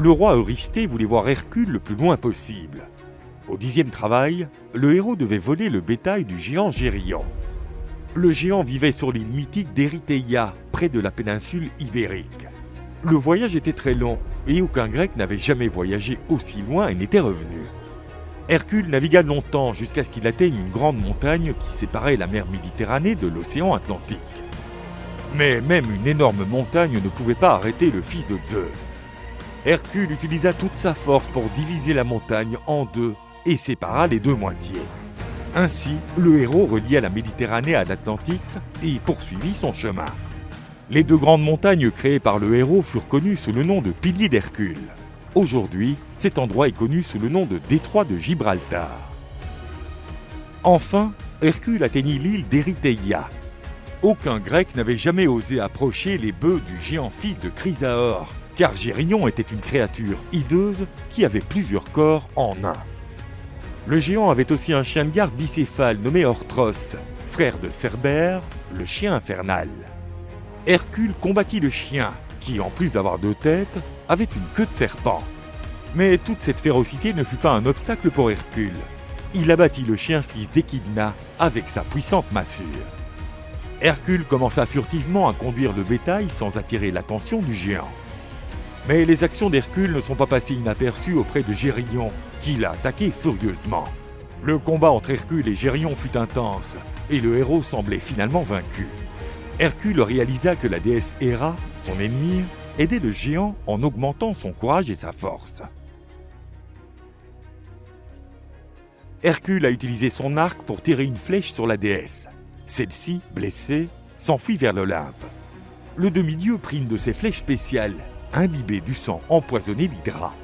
Le roi Eurysthée voulait voir Hercule le plus loin possible. Au 10e travail, le héros devait voler le bétail du géant Gérion. Le géant vivait sur l'île mythique d'Érythéia, près de la péninsule ibérique. Le voyage était très long et aucun Grec n'avait jamais voyagé aussi loin et n'était revenu. Hercule navigua longtemps jusqu'à ce qu'il atteigne une grande montagne qui séparait la mer Méditerranée de l'océan Atlantique. Mais même une énorme montagne ne pouvait pas arrêter le fils de Zeus. Hercule utilisa toute sa force pour diviser la montagne en deux et sépara les deux moitiés. Ainsi, le héros relia la Méditerranée à l'Atlantique et poursuivit son chemin. Les deux grandes montagnes créées par le héros furent connues sous le nom de piliers d'Hercule. Aujourd'hui, cet endroit est connu sous le nom de détroit de Gibraltar. Enfin, Hercule atteignit l'île d'Érythéia. Aucun Grec n'avait jamais osé approcher les bœufs du géant fils de Chrysaor, car Gérion était une créature hideuse qui avait plusieurs corps en un. Le géant avait aussi un chien de garde bicéphale nommé Orthros, frère de Cerbère, le chien infernal. Hercule combattit le chien, qui, en plus d'avoir deux têtes, avait une queue de serpent. Mais toute cette férocité ne fut pas un obstacle pour Hercule. Il abattit le chien fils d'Échidna avec sa puissante massue. Hercule commença furtivement à conduire le bétail sans attirer l'attention du géant. Mais les actions d'Hercule ne sont pas passées inaperçues auprès de Gérion, qui l'a attaqué furieusement. Le combat entre Hercule et Gérion fut intense, et le héros semblait finalement vaincu. Hercule réalisa que la déesse Héra, son ennemie, aidait le géant en augmentant son courage et sa force. Hercule a utilisé son arc pour tirer une flèche sur la déesse. Celle-ci, blessée, s'enfuit vers l'Olympe. Le demi-dieu prit une de ses flèches spéciales, imbibée du sang empoisonné d'Hydra.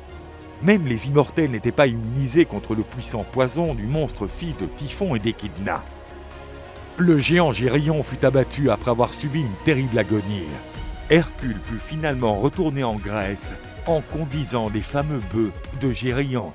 Même les immortels n'étaient pas immunisés contre le puissant poison du monstre fils de Typhon et d'Échidna. Le géant Gérion fut abattu après avoir subi une terrible agonie. Hercule put finalement retourner en Grèce en conduisant les fameux bœufs de Gérion.